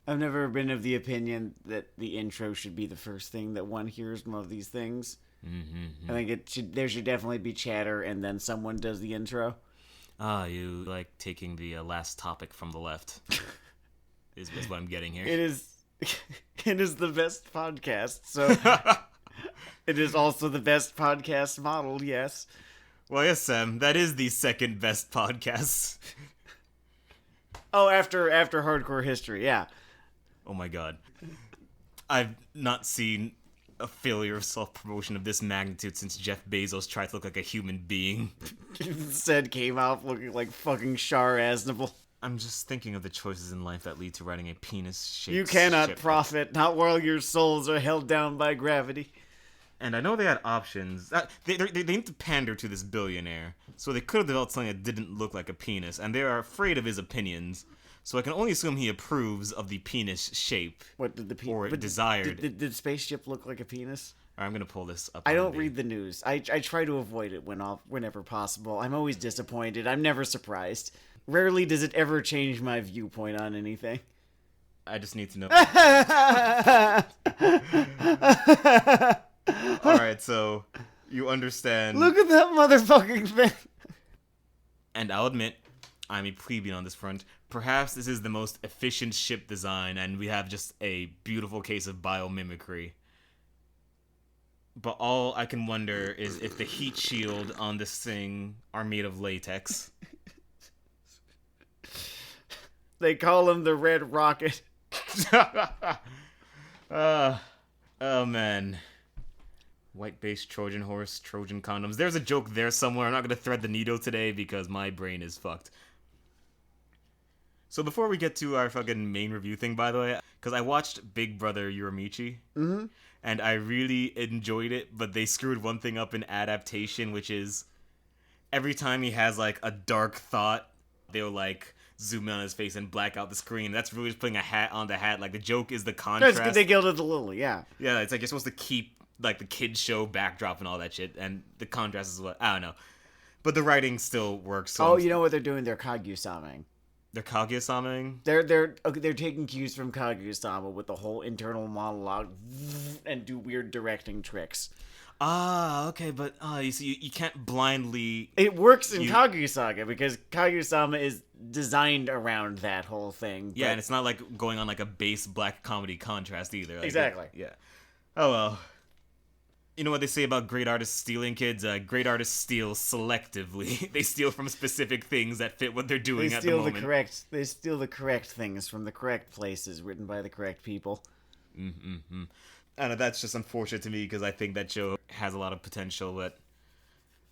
I've never been of the opinion that the intro should be the first thing that one hears from of these things. Mm-hmm. I think there should definitely be chatter and then someone does the intro. You like taking the last topic from the left, is what I'm getting here. It is it is the best podcast, so it is also the best podcast model, yes. Well, yes, Sam, that is the second best podcast. Oh, after Hardcore History, yeah. Oh my god. I've not seen a failure of self-promotion of this magnitude since Jeff Bezos tried to look like a human being. Instead came out looking like fucking Shar Aznable. I'm just thinking of the choices in life that lead to writing a penis-shaped You cannot ship. profit, not while your souls are held down by gravity. And I know they had options. They need to pander to this billionaire, so they could have developed something that didn't look like a penis, and they are afraid of his opinions. So I can only assume he approves of the penis shape. What did the penis? Or desired. Did the spaceship look like a penis? I'm gonna pull this up. I don't read the news. I try to avoid it whenever possible. I'm always disappointed. I'm never surprised. Rarely does it ever change my viewpoint on anything. I just need to know. Alright, so you understand. Look at that motherfucking thing. And I'll admit, I'm a plebeian on this front. Perhaps this is the most efficient ship design, and we have just a beautiful case of biomimicry. But all I can wonder is if the heat shield on this thing are made of latex. They call him the Red Rocket. Oh man. White-based Trojan horse, Trojan condoms. There's a joke there somewhere. I'm not gonna thread the needle today because my brain is fucked. So before we get to our fucking main review thing, by the way, because I watched Big Brother Uramichi, and I really enjoyed it, but they screwed one thing up in adaptation, which is every time he has like a dark thought, they'll like zoom in on his face and black out the screen. That's really just putting a hat on the hat. Like the joke is the contrast. That's they gilded the lily, yeah. Yeah, it's like you're supposed to keep like the kids show backdrop and all that shit, and the contrast is what I don't know. But the writing still works. So you know what they're doing? They're Kaguya-samaing. They're Kaguya-samaing? They're taking cues from Kaguya-sama with the whole internal monologue and do weird directing tricks. Ah, okay, but you see, you can't blindly. It works in Kaguya-sama because Kaguya-sama is designed around that whole thing. Yeah, and it's not like going on like a base black comedy contrast either. Like, exactly. Yeah. Oh well. You know what they say about great artists stealing, kids? Great artists steal selectively. They steal from specific things that fit what they're doing at the moment. They steal the correct things from the correct places, written by the correct people. Mm-hmm. I know, that's just unfortunate to me because I think that show has a lot of potential, but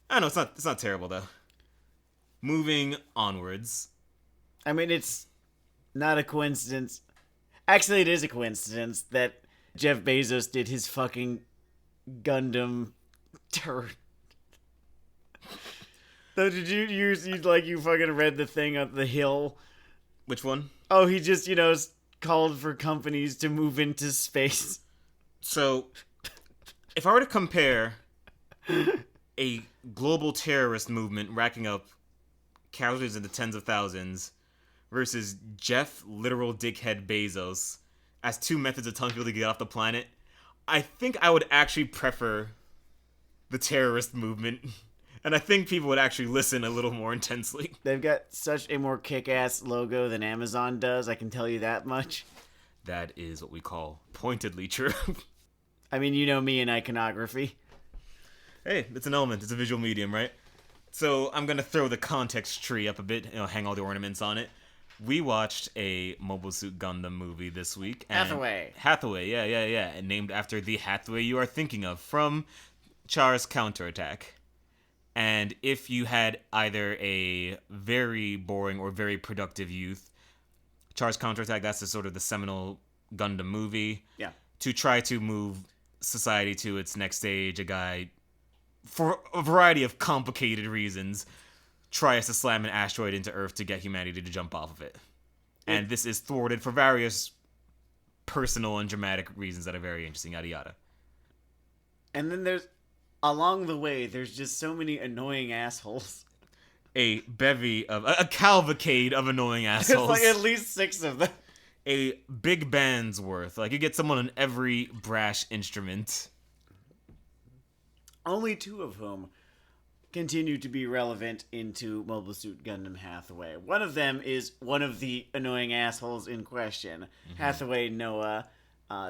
I don't know, it's not terrible though. Moving onwards. I mean, it's not a coincidence. Actually, it is a coincidence that Jeff Bezos did his fucking Gundam turn. So did you fucking read the thing on the Hill? Which one? Oh, he just, called for companies to move into space. So, if I were to compare a global terrorist movement racking up casualties in the tens of thousands versus Jeff literal dickhead Bezos as two methods of telling people to get off the planet, I think I would actually prefer the terrorist movement. And I think people would actually listen a little more intensely. They've got such a more kick-ass logo than Amazon does, I can tell you that much. That is what we call pointedly true. I mean, you know me in iconography. Hey, it's an element. It's a visual medium, right? So I'm going to throw the context tree up a bit, hang all the ornaments on it. We watched a Mobile Suit Gundam movie this week. Hathaway. Hathaway, yeah. And named after the Hathaway you are thinking of from Char's Counterattack. And if you had either a very boring or very productive youth, Char's Counterattack, that's the sort of the seminal Gundam movie. Yeah. To try to move society to its next stage, a guy, for a variety of complicated reasons, tries to slam an asteroid into Earth to get humanity to jump off of it. And this is thwarted for various personal and dramatic reasons that are very interesting, yada yada. And then along the way, there's just so many annoying assholes. A cavalcade of annoying assholes. There's like at least 6 of them. a big band's worth. Like, you get someone on every brash instrument. Only 2 of whom continue to be relevant into Mobile Suit Gundam Hathaway. One of them is one of the annoying assholes in question. Hathaway Noah,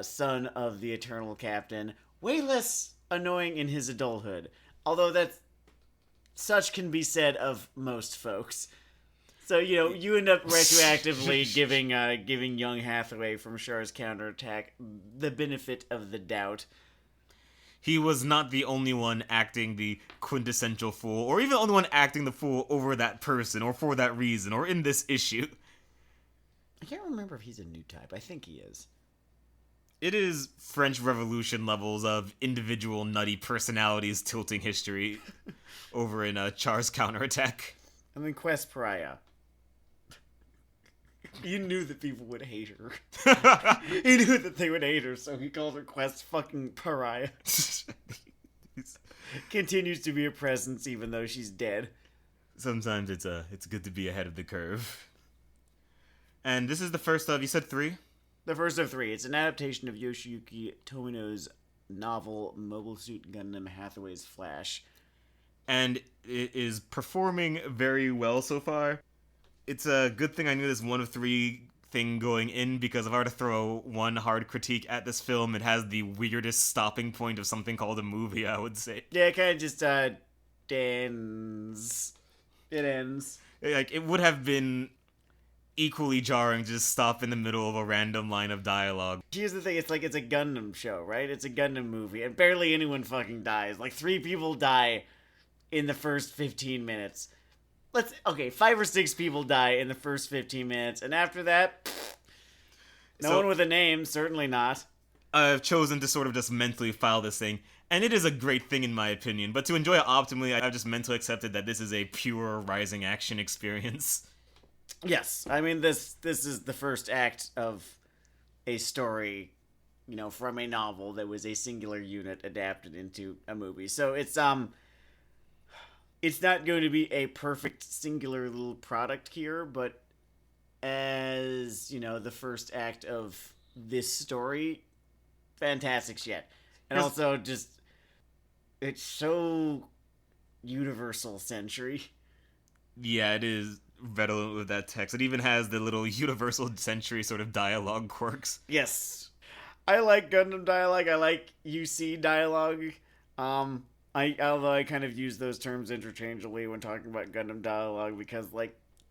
son of the Eternal Captain. Way less annoying in his adulthood. Although such can be said of most folks. So, you end up retroactively giving young Hathaway from Char's counterattack the benefit of the doubt. He was not the only one acting the quintessential fool, or even the only one acting the fool over that person, or for that reason, or in this issue. I can't remember if he's a new type. I think he is. It is French Revolution levels of individual nutty personalities tilting history over in Char's counterattack. And then Quest Pariah. You knew that people would hate her. He knew that they would hate her, so he called her Quest fucking Pariah. Continues to be a presence even though she's dead. Sometimes it's good to be ahead of the curve. And this is the first of, you said 3? The first of 3. It's an adaptation of Yoshiyuki Tomino's novel Mobile Suit Gundam Hathaway's Flash. And it is performing very well so far. It's a good thing I knew this 1 of 3 thing going in, because if I were to throw one hard critique at this film, it has the weirdest stopping point of something called a movie, I would say. Yeah, it kind of just ends. It ends. Like, it would have been equally jarring to just stop in the middle of a random line of dialogue. Here's the thing, it's a Gundam show, right? It's a Gundam movie, and barely anyone fucking dies. Like, 3 people die in the first 15 minutes. 5 or 6 people die in the first 15 minutes, and after that, no one with a name, certainly not. I've chosen to sort of just mentally file this thing, and it is a great thing in my opinion, but to enjoy it optimally, I've just mentally accepted that this is a pure rising action experience. Yes, I mean, this is the first act of a story, from a novel that was a singular unit adapted into a movie. So it's not going to be a perfect singular little product here, but as, the first act of this story, fantastic shit. And also just, it's so universal century. Yeah, it is redolent with that text. It even has the little universal century sort of dialogue quirks. Yes. I like Gundam dialogue. I like UC dialogue. Although I kind of use those terms interchangeably when talking about Gundam dialogue, because,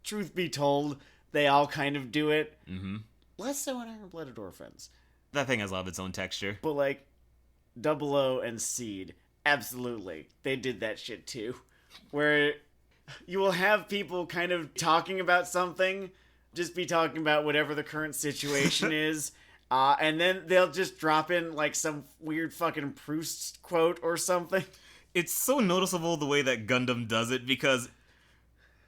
truth be told, they all kind of do it. Mm-hmm. Less so in Iron-Blooded Orphans. That thing has a lot of its own texture. But, 00 and Seed, absolutely. They did that shit, too. Where you will have people kind of talking about something, just be talking about whatever the current situation is, and then they'll just drop in, some weird fucking Proust quote or something. It's so noticeable the way that Gundam does it, because,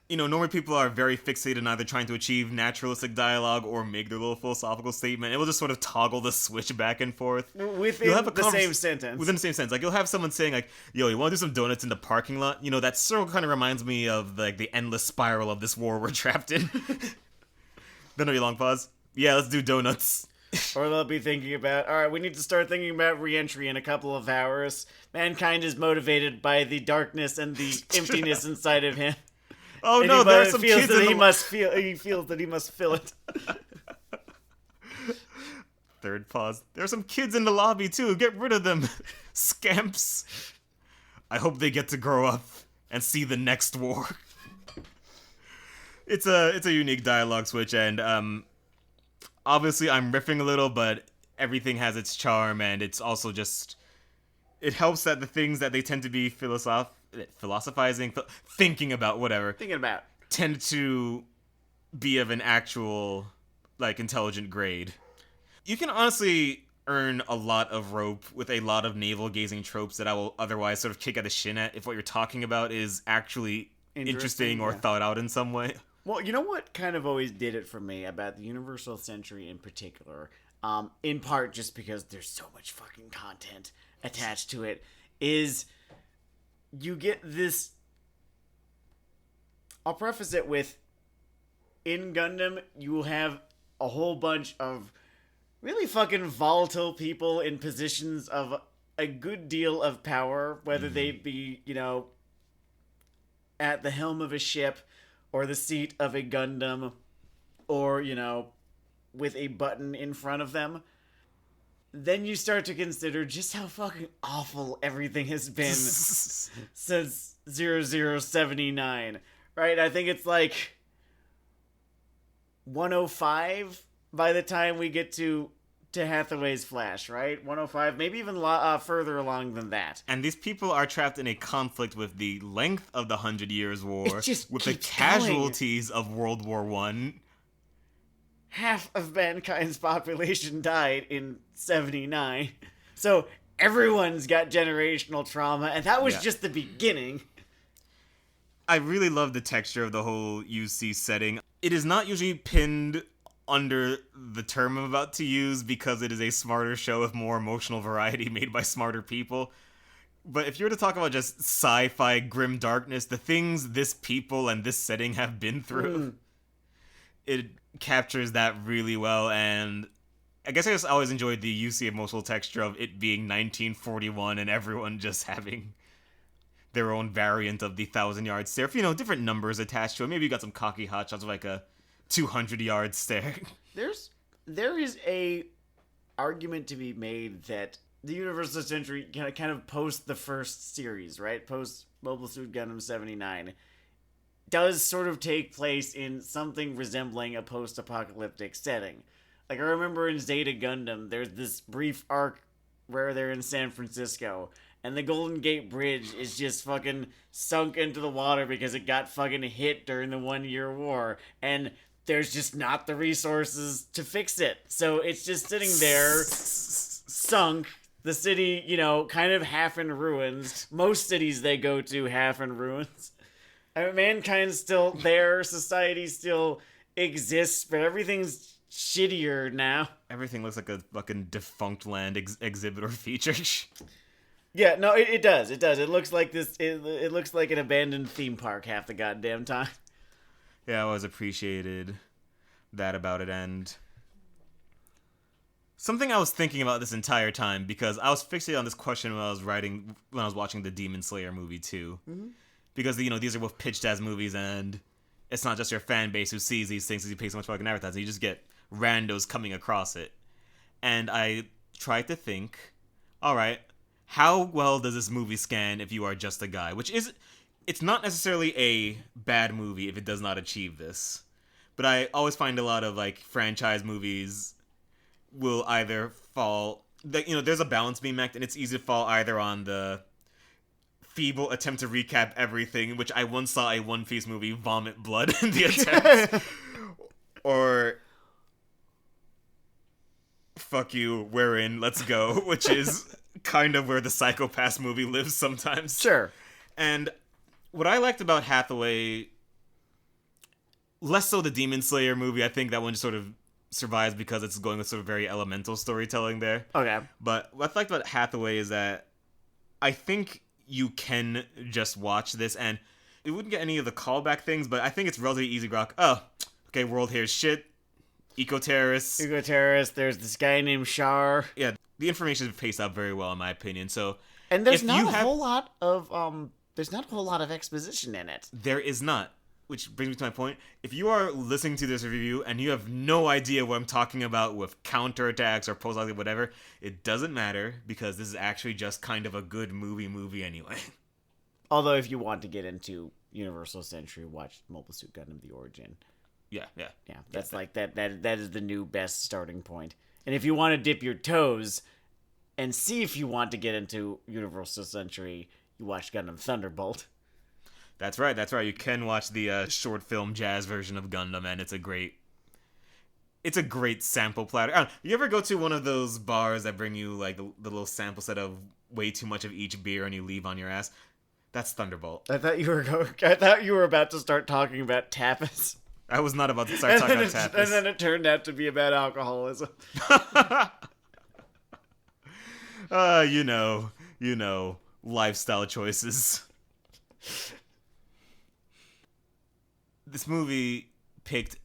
normally people are very fixated on either trying to achieve naturalistic dialogue or make their little philosophical statement. It will just sort of toggle the switch back and forth. Within the same sentence. Within the same sentence. You'll have someone saying, yo, you want to do some donuts in the parking lot? That sort of kind of reminds me of, the endless spiral of this war we're trapped in. Then there'll be a long pause. Yeah, let's do donuts. Or they'll be thinking about, alright, we need to start thinking about re-entry in a couple of hours. Mankind is motivated by the darkness and the emptiness inside of him. Oh no, there are some kids in he feels that he must fill it. Third pause. There are some kids in the lobby too. Get rid of them. Scamps. I hope they get to grow up and see the next war. It's a unique dialogue switch, and obviously I'm riffing a little, but everything has its charm, and it's also just, it helps that the things that they tend to be philosophizing, thinking about, tend to be of an actual, intelligent grade. You can honestly earn a lot of rope with a lot of navel-gazing tropes that I will otherwise sort of kick at the shin at if what you're talking about is actually interesting or thought out in some way. Well, you know what kind of always did it for me about the Universal Century in particular, in part just because there's so much fucking content attached to it, is you get this... I'll preface it with, in Gundam, you will have a whole bunch of really fucking volatile people in positions of a good deal of power, whether they be, at the helm of a ship or the seat of a Gundam or, with a button in front of them. Then you start to consider just how fucking awful everything has been since 0079, right? I think it's like 105 by the time we get to Hathaway's Flash, right? 105, maybe even further along than that. And these people are trapped in a conflict with the length of the 100 Years' War, with the casualties of World War I. Half of mankind's population died in 79. So everyone's got generational trauma, and that was just the beginning. I really love the texture of the whole UC setting. It is not usually pinned under the term I'm about to use because it is a smarter show with more emotional variety made by smarter people. But if you were to talk about just sci-fi grim darkness, the things this people and this setting have been through, it captures that really well. And I guess I just always enjoyed the UC emotional texture of it being 1941 and everyone just having their own variant of the 1,000-yard stare. Different numbers attached to it. Maybe you got some cocky hotshots of like a 200-yard stare. There is a argument to be made that the Universal Century kind of post the first series, right? Post Mobile Suit Gundam 79, does sort of take place in something resembling a post-apocalyptic setting. Like, I remember in Zeta Gundam, there's this brief arc where they're in San Francisco, and the Golden Gate Bridge is just fucking sunk into the water because it got fucking hit during the 1 Year War, and there's just not the resources to fix it. So it's just sitting there, sunk. The city, kind of half in ruins. Most cities they go to half in ruins. I mean, mankind's still there, society still exists, but everything's shittier now. Everything looks like a fucking defunct land exhibit or feature. Yeah, no, it does. It does. It looks like this. It looks like an abandoned theme park half the goddamn time. Yeah, I always appreciated that about it. And something I was thinking about this entire time, because I was fixated on this question when I was watching the Demon Slayer movie too. Mm-hmm. Because, these are both pitched as movies, and it's not just your fan base who sees these things because you pay so much fucking advertising. You just get randos coming across it. And I tried to think, alright, how well does this movie scan if you are just a guy? It's not necessarily a bad movie if it does not achieve this. But I always find a lot of, franchise movies will either fall... there's a balance being met, and it's easy to fall either on the feeble attempt to recap everything, which I once saw a One Piece movie vomit blood in the attempt. Or fuck you, we're in, let's go, which is kind of where the Psycho-Pass movie lives sometimes. Sure. And what I liked about Hathaway, less so the Demon Slayer movie, I think that one just sort of survives because it's going with sort of very elemental storytelling there. Okay. But what I liked about Hathaway is that I think you can just watch this, and it wouldn't get any of the callback things, but I think it's relatively easy rock. Oh, okay, world here's shit. Eco-terrorists. There's this guy named Shar. Yeah, the information is paced out very well, in my opinion. So, and there's not a whole lot of exposition in it. There is not. Which brings me to my point. If you are listening to this review and you have no idea what I'm talking about with counterattacks or post-apocalyptic whatever, it doesn't matter because this is actually just kind of a good movie anyway. Although if you want to get into Universal Century, watch Mobile Suit Gundam: The Origin. Yeah. That's that is the new best starting point. And if you want to dip your toes and see if you want to get into Universal Century, you watch Gundam Thunderbolt. That's right. You can watch the short film jazz version of Gundam, and it's a great sample platter. You ever go to one of those bars that bring you the little sample set of way too much of each beer and you leave on your ass? That's Thunderbolt. I thought you were about to start talking about tapas. I was not about to start talking about tapas. And then it turned out to be about alcoholism. Lifestyle choices. This movie picked,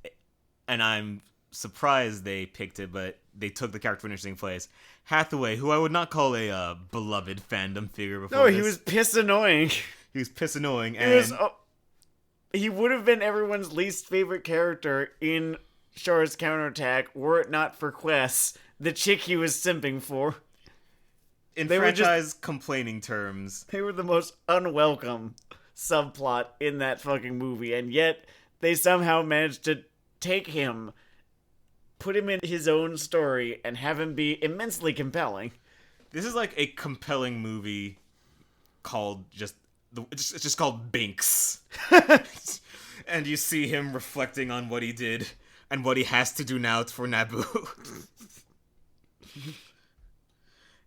and I'm surprised they picked it, but they took the character to an interesting place. Hathaway, who I would not call a beloved fandom figure before. No, he was piss annoying. He was piss annoying, He would have been everyone's least favorite character in Char's counterattack were it not for Quest, the chick he was simping for. In franchise complaining terms, they were the most unwelcome subplot in that fucking movie, and yet they somehow managed to take him, put him in his own story, and have him be immensely compelling. This is like a compelling movie called it's just called Binks. And you see him reflecting on what he did and what he has to do now for Naboo.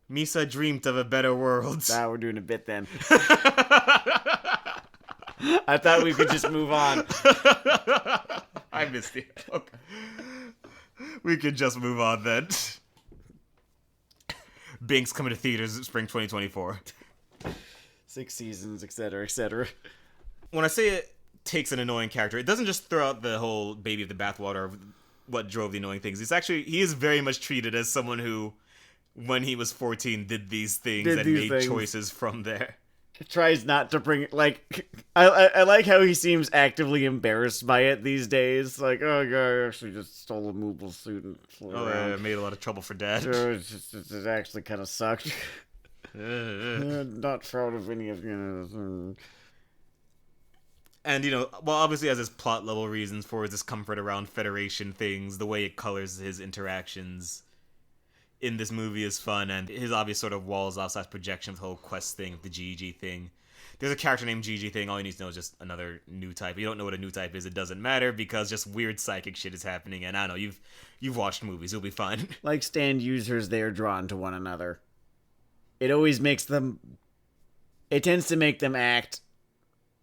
Misa dreamed of a better world. Ah, we're doing a bit then. I thought we could just move on. I missed it. Okay. We could just move on then. Binks coming to theaters spring 2024. 6 seasons, etc., etc. When I say it takes an annoying character, it doesn't just throw out the whole baby of the bathwater of what drove the annoying things. He is very much treated as someone who, when he was 14, did these things and made choices from there. Tries not to bring I like how he seems actively embarrassed by it these days. Like, oh god, I actually just stole a mobile suit and flew around. I made a lot of trouble for Dad. It actually kind of sucked. Not proud of any of you. And, well, obviously has his plot level reasons for his discomfort around Federation things, the way it colors his interactions in this movie is fun, and his obvious sort of walls off / projection of the whole Quest thing, the GG thing. There's a character named GG thing, all you need to know is just another new type. If you don't know what a new type is, it doesn't matter, because just weird psychic shit is happening, and I don't know, you've watched movies, you'll be fine. Like stand users, they are drawn to one another. It always makes them... It tends to make them act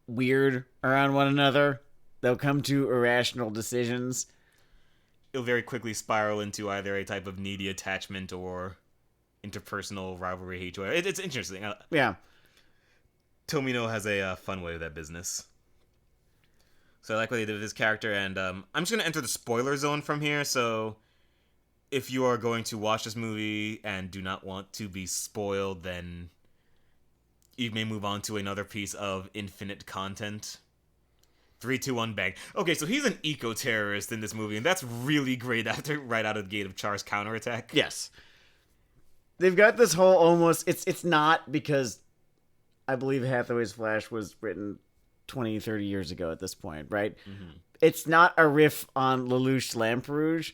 weird around one another. They'll come to irrational decisions. It'll very quickly spiral into either a type of needy attachment or interpersonal rivalry, hatred. It's interesting. Yeah. Tomino has a fun way with that business. So I like what they did with this character, and I'm just going to enter the spoiler zone from here, so if you are going to watch this movie and do not want to be spoiled, then you may move on to another piece of infinite content. 3, 2, 1, bang. Okay, so he's an eco-terrorist in this movie, and that's really great right out of the gate of Char's counterattack. Yes. They've got this whole almost... It's not because I believe Hathaway's Flash was written 20, 30 years ago at this point, right? Mm-hmm. It's not a riff on Lelouch Lamperouge,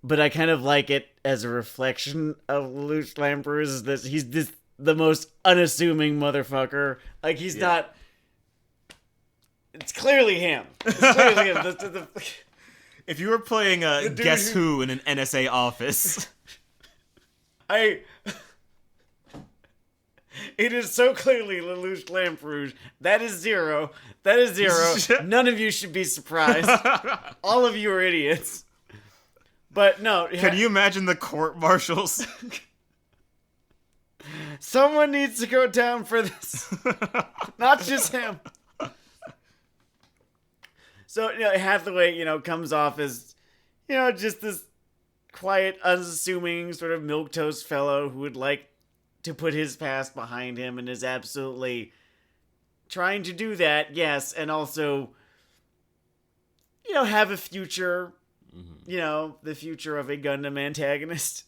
but I kind of like it as a reflection of Lelouch Lamperouge. That he's the most unassuming motherfucker. Like, he's not... It's clearly him. It's clearly him. If you were playing Guess Who in an NSA office... It is so clearly Lelouch Lamperouge. That is zero. That is zero. None of you should be surprised. All of you are idiots. But no. Can you imagine the court-martials? Someone needs to go down for this. Not just him. So, Hathaway, comes off as, just this quiet, unassuming sort of milquetoast fellow who would like to put his past behind him and is absolutely trying to do that, yes, and also, have a future, the future of a Gundam antagonist.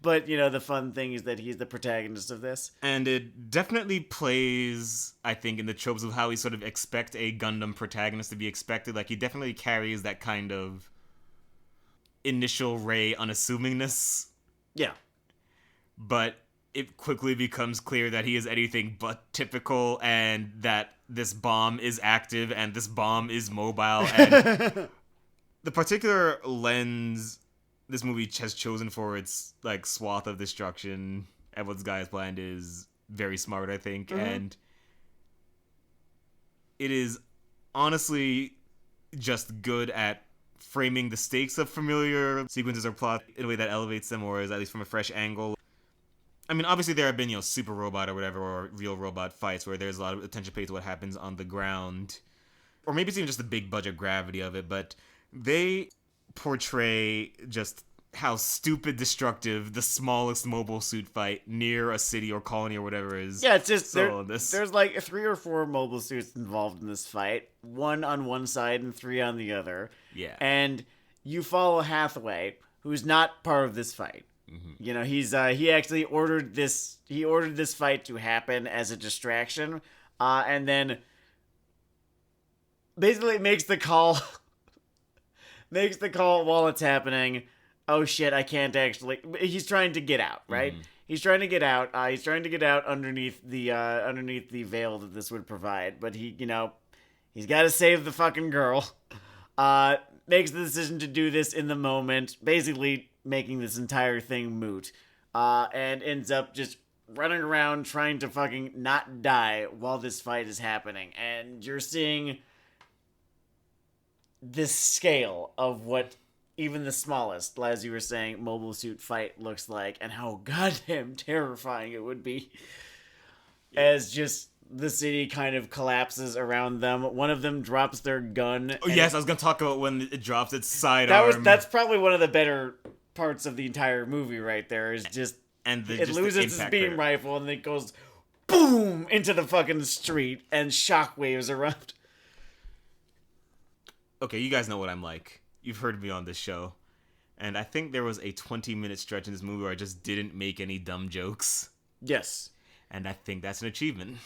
But, the fun thing is that he's the protagonist of this. And it definitely plays, I think, in the tropes of how we sort of expect a Gundam protagonist to be expected. Like, he definitely carries that kind of initial Rey unassumingness. Yeah. But it quickly becomes clear that he is anything but typical, and that this bomb is active and this bomb is mobile. And the particular lens this movie has chosen for its swath of destruction at what this guy has planned is very smart, I think. Mm-hmm. And it is honestly just good at framing the stakes of familiar sequences or plot in a way that elevates them, or is at least from a fresh angle. I mean, obviously there have been, super robot or whatever, or real robot fights where there's a lot of attention paid to what happens on the ground. Or maybe it's even just the big budget gravity of it, but they portray just how stupid destructive the smallest mobile suit fight near a city or colony or whatever is. Yeah, it's just this. there's like 3 or 4 mobile suits involved in this fight, 1 on one side and 3 on the other. Yeah. And you follow Hathaway, who's not part of this fight. You know, he actually ordered this fight to happen as a distraction, and then basically makes the call while it's happening. Oh shit, I can't actually. He's trying to get out, right? He's trying to get out. He's trying to get out underneath the veil that this would provide, but he's got to save the fucking girl. Makes the decision to do this in the moment, basically making this entire thing moot, and ends up just running around trying to fucking not die while this fight is happening. And you're seeing this scale of what even the smallest, as you were saying, mobile suit fight looks like, and how goddamn terrifying it would be. As just the city kind of collapses around them. One of them drops their gun. Oh yes, I was gonna talk about when it drops its sidearm. That's probably one of the better parts of the entire movie right there, is just it loses its beam rifle and it goes boom into the fucking street and shockwaves around. Okay, you guys know what I'm like. You've heard me on this show. And I think there was a 20-minute stretch in this movie where I just didn't make any dumb jokes. Yes. And I think that's an achievement.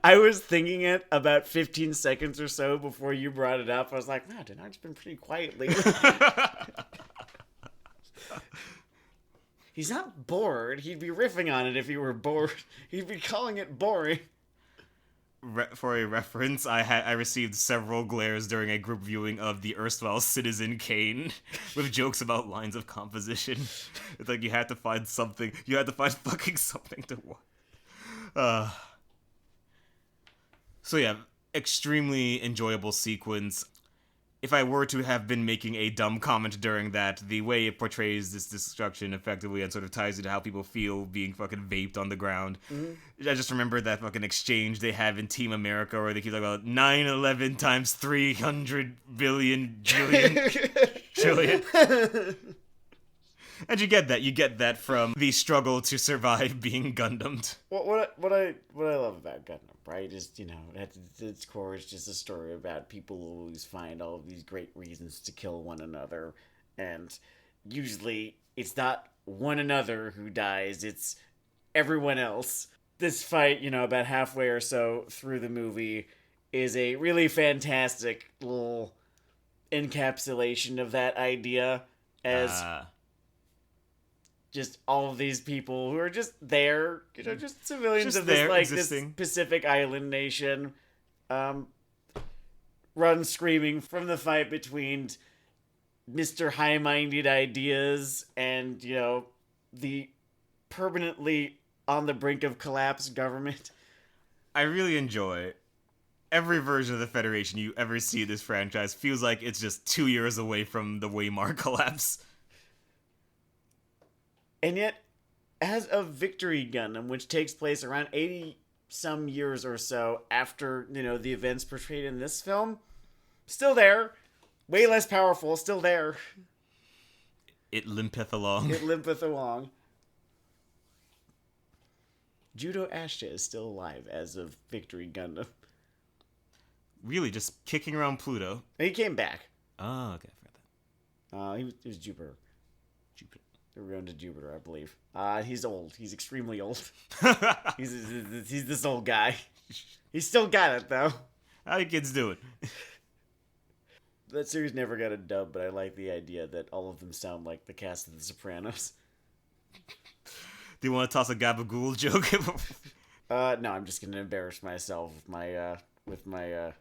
I was thinking it about 15 seconds or so before you brought it up. I was like, no, Denard's been pretty quiet lately. He's not bored. He'd be riffing on it if he were bored. He'd be calling it boring. For a reference, I received several glares during a group viewing of the erstwhile Citizen Kane with jokes about lines of composition. It's like you had to find something. You had to find fucking something to watch. So yeah, extremely enjoyable sequence. If I were to have been making a dumb comment during that, the way it portrays this destruction effectively and sort of ties into how people feel being fucking vaped on the ground. I just remember that fucking exchange they have in Team America where they keep talking about 9/11 times 300 billion trillion. And you get that from the struggle to survive being Gundammed. What I love about Gundam, right, is, at its core, it's just a story about people who always find all of these great reasons to kill one another, and usually it's not one another who dies, it's everyone else. This fight, about halfway or so through the movie, is a really fantastic little encapsulation of that idea, as just all of these people who are just there, just civilians just of this, like, existing. this Pacific Island nation, run screaming from the fight between Mr. High-Minded Ideas and, the permanently on the brink of collapse government. I really enjoy every version of the Federation you ever see in this franchise. Feels like it's just 2 years away from the Weimar collapse. And yet, as of Victory Gundam, which takes place around 80-some years or so after, the events portrayed in this film, still there, way less powerful, still there. It limpeth along. Judo Ashta is still alive as of Victory Gundam. Really, just kicking around Pluto. He came back. Oh, okay, I forgot that. He was Jupiter. They were going to Jupiter, I believe. He's old. He's extremely old. He's this old guy. He's still got it, though. How you kids doing? That series never got a dub, but I like the idea that all of them sound like the cast of The Sopranos. Do you want to toss a Gabagool joke? No, I'm just going to embarrass myself with my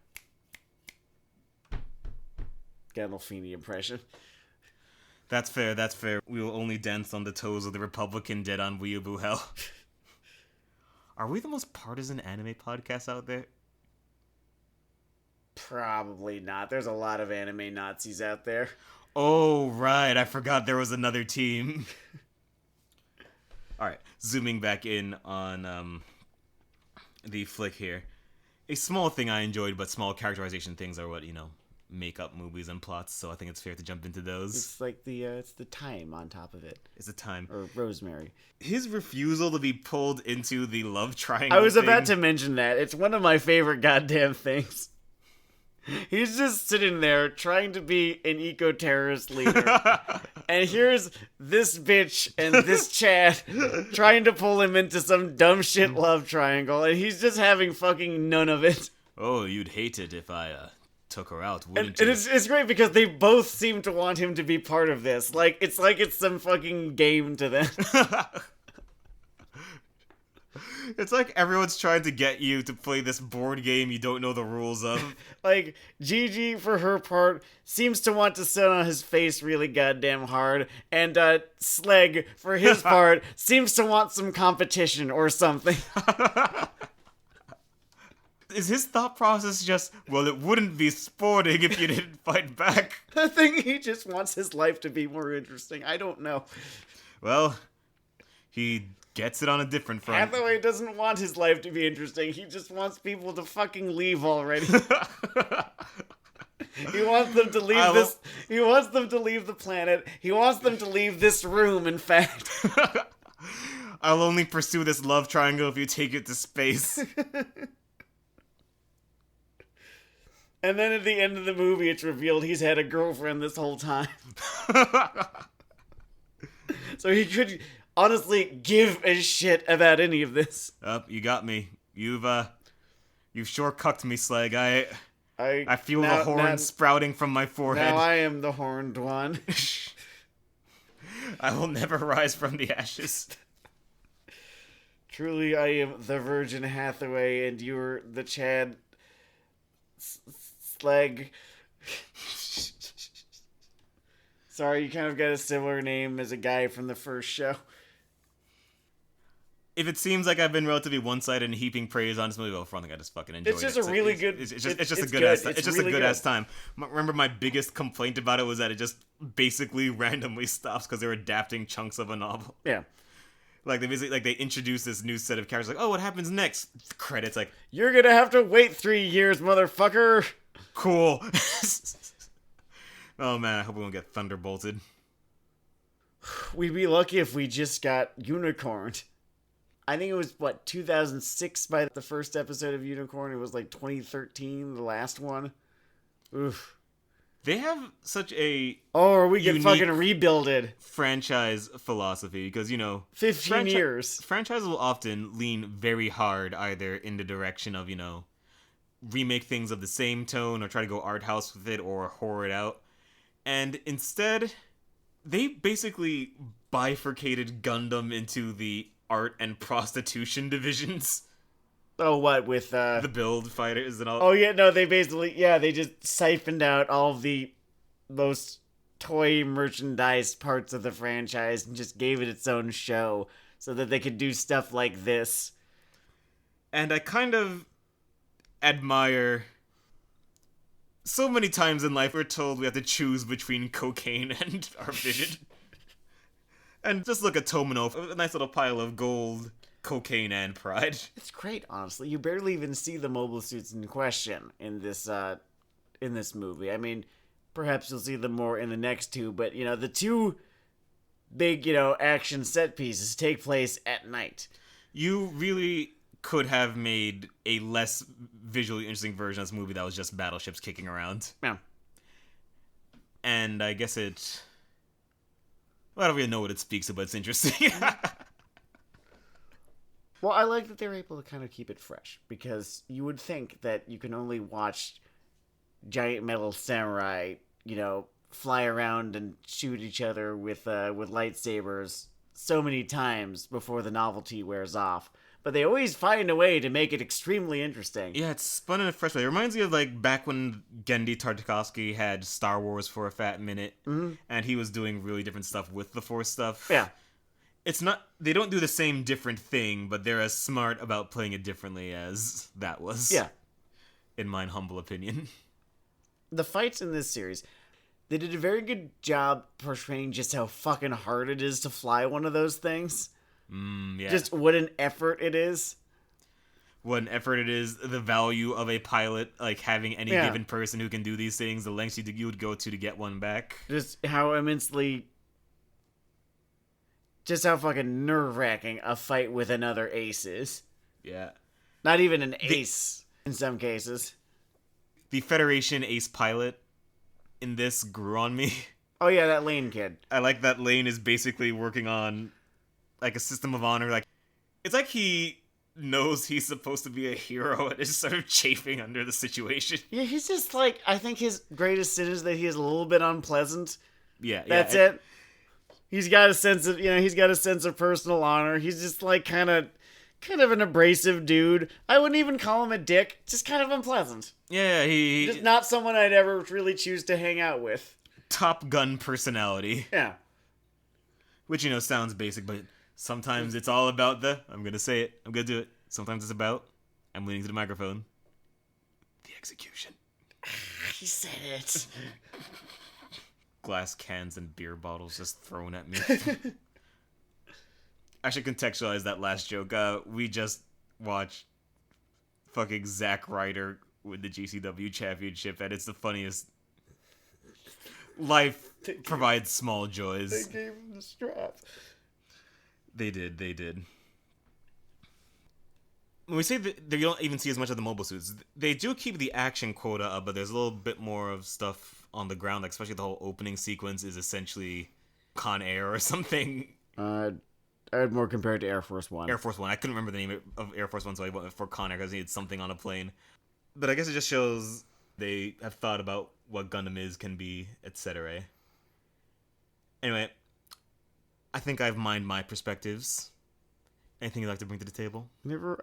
Gandolfini impression. That's fair. We will only dance on the toes of the Republican dead on Weeaboo Hell. Are we the most partisan anime podcast out there? Probably not. There's a lot of anime Nazis out there. Oh, right. I forgot there was another team. Alright, zooming back in on the flick here. a small thing I enjoyed, but small characterization things are what, make up movies and plots, so I think it's fair to jump into those. It's like it's the thyme on top of it. It's the time. Or rosemary. His refusal to be pulled into the love triangle I was thing, about to mention that. It's one of my favorite goddamn things. He's just sitting there trying to be an eco-terrorist leader. And here's this bitch and this Chad trying to pull him into some dumb shit love triangle, and he's just having fucking none of it. Oh, you'd hate it if I took her out, And wouldn't you? it's great because they both seem to want him to be part of this. Like it's some fucking game to them. It's like everyone's trying to get you to play this board game you don't know the rules of. Like, Gigi, for her part, seems to want to sit on his face really goddamn hard, and Sleg, for his part, seems to want some competition or something. Is his thought process just, well, it wouldn't be sporting if you didn't fight back? I think he just wants his life to be more interesting. I don't know. Well, he gets it on a different front. Hathaway doesn't want his life to be interesting. He just wants people to fucking leave already. He wants them to leave this. He wants them to leave the planet. He wants them to leave this room, in fact. I'll only pursue this love triangle if you take it to space. And then at the end of the movie, it's revealed he's had a girlfriend this whole time. So he could honestly give a shit about any of this. You got me. You've sure cucked me, Slag. I feel now, the horn sprouting from my forehead. Now I am the horned one. I will never rise from the ashes. Truly, I am the Virgin Hathaway, and you're the Chad Slag. Sorry, you kind of got a similar name as a guy from the first show. If it seems like I've been relatively one-sided and heaping praise on this movie, well, for one thing, I just fucking enjoyed it. It's just a really good. It's just a good ass time. Remember, my biggest complaint about it was that it just basically randomly stops because they're adapting chunks of a novel. Yeah. Like they introduce this new set of characters. Like, oh, what happens next? Credits. Like, you're gonna have to wait 3 years, motherfucker. Cool. Oh man, I hope we won't get thunderbolted. We'd be lucky if we just got unicorned. I think it was, 2006 by the first episode of Unicorn. It was like 2013, the last one. Oof. They have such a or we get fucking rebuilded franchise philosophy because 15 years. Franchises will often lean very hard either in the direction of remake things of the same tone or try to go art house with it or horror it out, and instead they basically bifurcated Gundam into the art and prostitution divisions. Oh, what, with the build fighters and all? Oh yeah, no, they basically they just siphoned out all of the most toy merchandise parts of the franchise and just gave it its own show so that they could do stuff like this. And I kind of admire. So many times in life we're told we have to choose between cocaine and our vision. And just look at Tomino, a nice little pile of gold, cocaine, and pride. It's great, honestly. You barely even see the mobile suits in question in this movie. I mean, perhaps you'll see them more in the next two, but the two big, action set pieces take place at night. You really could have made a less visually interesting version of this movie that was just battleships kicking around. Yeah. And I guess I don't really know what it speaks to, but it's interesting. Well, I like that they were able to kind of keep it fresh, because you would think that you can only watch giant metal samurai, fly around and shoot each other with lightsabers so many times before the novelty wears off. But they always find a way to make it extremely interesting. Yeah, it's spun in a fresh way. It reminds me of back when Genndy Tartakovsky had Star Wars for a fat minute, and he was doing really different stuff with the Force stuff. Yeah. It's not, they don't do the same different thing, but they're as smart about playing it differently as that was. Yeah. In my humble opinion. The fights in this series, they did a very good job portraying just how fucking hard it is to fly one of those things. Yeah. Just what an effort it is. what an effort it is, the value of a pilot, like having any Yeah. given person who can do these things, the lengths you would go to get one back. Just how immensely... Just how fucking nerve-wracking a fight with another ace is. Yeah. Not even an ace, in some cases. The Federation ace pilot in this grew on me. Oh yeah, that Lane kid. I like that Lane is basically working on, like, a system of honor. Like, it's like he knows he's supposed to be a hero and is sort of chafing under the situation. Yeah, he's just like, I think his greatest sin is that he is a little bit unpleasant. Yeah, That's it. He's got a sense of, he's got a sense of personal honor. He's just like kind of an abrasive dude. I wouldn't even call him a dick. Just kind of unpleasant. Yeah, he Just not someone I'd ever really choose to hang out with. Top Gun personality. Yeah. Which, sounds basic, but sometimes it's all about I'm gonna say it, I'm gonna do it. Sometimes it's about, I'm leaning to the microphone, the execution. He said it. Glass cans and beer bottles just thrown at me. I should contextualize that last joke. We just watched fucking Zack Ryder win the GCW championship, and it's the funniest. Life provides small joys. They gave him the strap. They did. When we say that you don't even see as much of the mobile suits, they do keep the action quota up, but there's a little bit more of stuff on the ground, like especially the whole opening sequence is essentially Con Air or something. I had more compared to Air Force One. Air Force One. I couldn't remember the name of Air Force One, so I went for Con Air because I needed something on a plane. But I guess it just shows they have thought about what Gundam is, can be, etc. Anyway, I think I've mined my perspectives. Anything you'd like to bring to the table? Whenever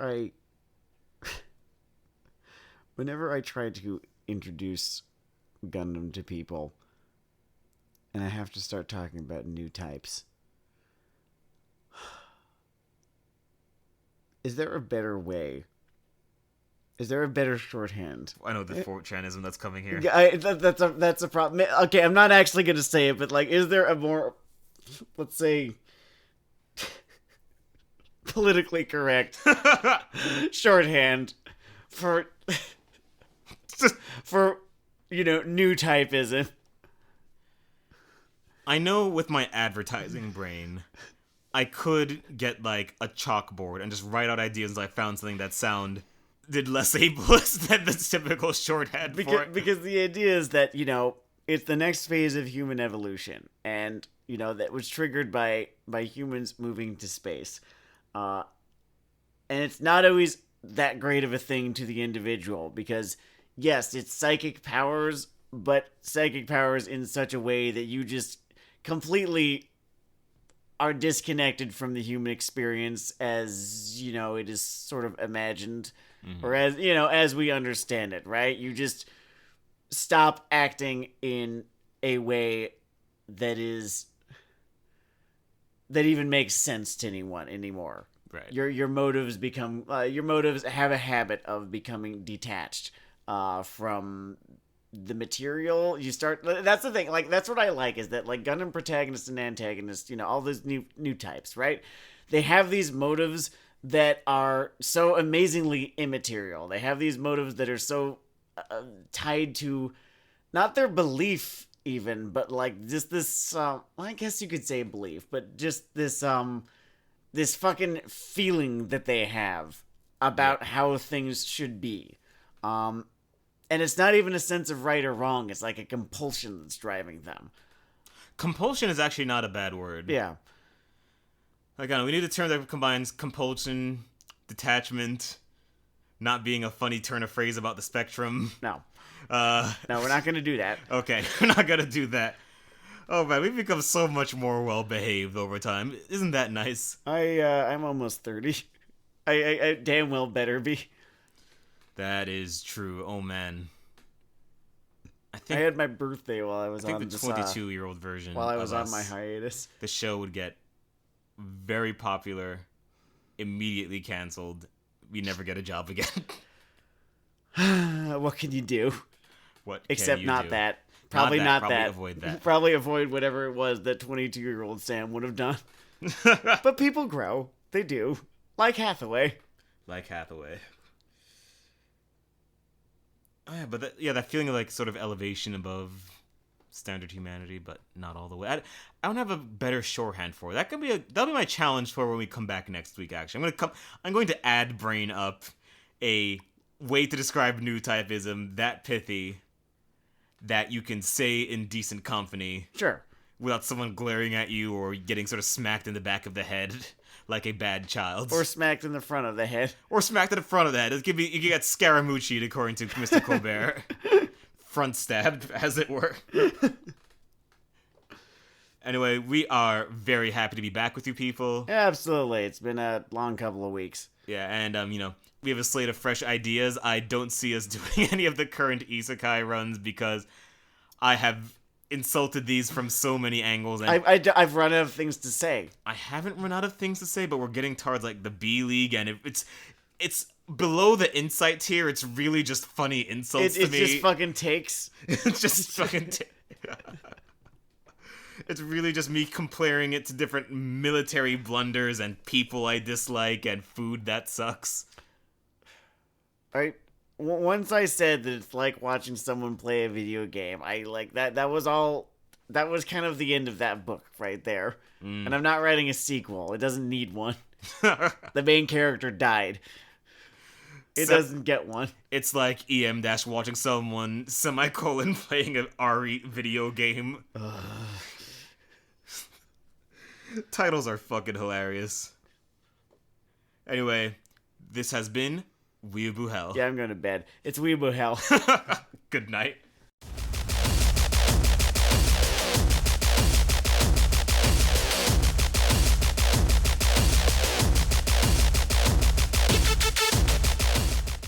I try to introduce Gundam to people, and I have to start talking about new types, is there a better way? Is there a better shorthand? I know the Fortranism that's coming here. That's a problem. Okay, I'm not actually going to say it, but like, is there a more, let's say, politically correct shorthand for new typeism? I know with my advertising brain, I could get like a chalkboard and just write out ideas until I found something that sounded less ableist than the typical shorthand for it. Because the idea is that, it's the next phase of human evolution, and, that was triggered by humans moving to space. And it's not always that great of a thing to the individual, because, yes, it's psychic powers, but psychic powers in such a way that you just completely are disconnected from the human experience as, it is sort of imagined, or as we understand it, right? You just stop acting in a way that even makes sense to anyone anymore. Right. Your motives have a habit of becoming detached from the material. That's the thing. Like, that's what I like, is that like Gundam protagonists and antagonists, all those new types, right? They have these motives that are so amazingly immaterial. They have these motives that are so tied to not their belief even, but like just this, I guess you could say belief, but just this fucking feeling that they have about how things should be. And it's not even a sense of right or wrong. It's like a compulsion that's driving them. Compulsion is actually not a bad word. Yeah. Again, we need a term that combines compulsion, detachment, not being a funny turn of phrase about the spectrum. No. No, we're not going to do that. Okay, we're not going to do that. Oh man, we've become so much more well-behaved over time. Isn't that nice? I'm almost 30. I damn well better be. That is true. Oh man. I had my birthday while I was I on think the 22-year-old version while I was of on us, my hiatus. the show would get very popular, immediately canceled. We never get a job again. What can you do? What Except can you not do? that. Probably not Probably that. avoid that. Probably avoid whatever it was that 22-year-old Sam would have done. But people grow. They do. Like Hathaway. Like Hathaway. Oh, yeah, but that feeling of like sort of elevation above standard humanity, but not all the way. I don't have a better shorthand for it. That'll be my challenge for when we come back next week. Actually, I'm going to add brain up a way to describe new typeism that pithy that you can say in decent company. Sure. Without someone glaring at you or getting sort of smacked in the back of the head like a bad child. Or smacked in the front of the head. Or smacked in the front of the head. You can get Scaramucci'd according to Mr. Colbert. Front stabbed, as it were. Anyway, we are very happy to be back with you people. Absolutely. It's been a long couple of weeks. Yeah, and, we have a slate of fresh ideas. I don't see us doing any of the current isekai runs because I have insulted these from so many angles. And I've run out of things to say. I haven't run out of things to say, but we're getting towards, like, the B League, and it's below the insight tier. It's really just funny insults to me. It's just fucking takes. It's just fucking It's really just me comparing it to different military blunders and people I dislike and food that sucks. Alright, once I said that it's like watching someone play a video game, I like that. That was kind of the end of that book right there. And I'm not writing a sequel. It doesn't need one. The main character died. It doesn't get one. It's like EM dash watching someone semicolon playing an RE video game. Titles are fucking hilarious. Anyway, this has been Weeaboo Hell. Yeah, I'm going to bed. It's Weeaboo Hell. Good night.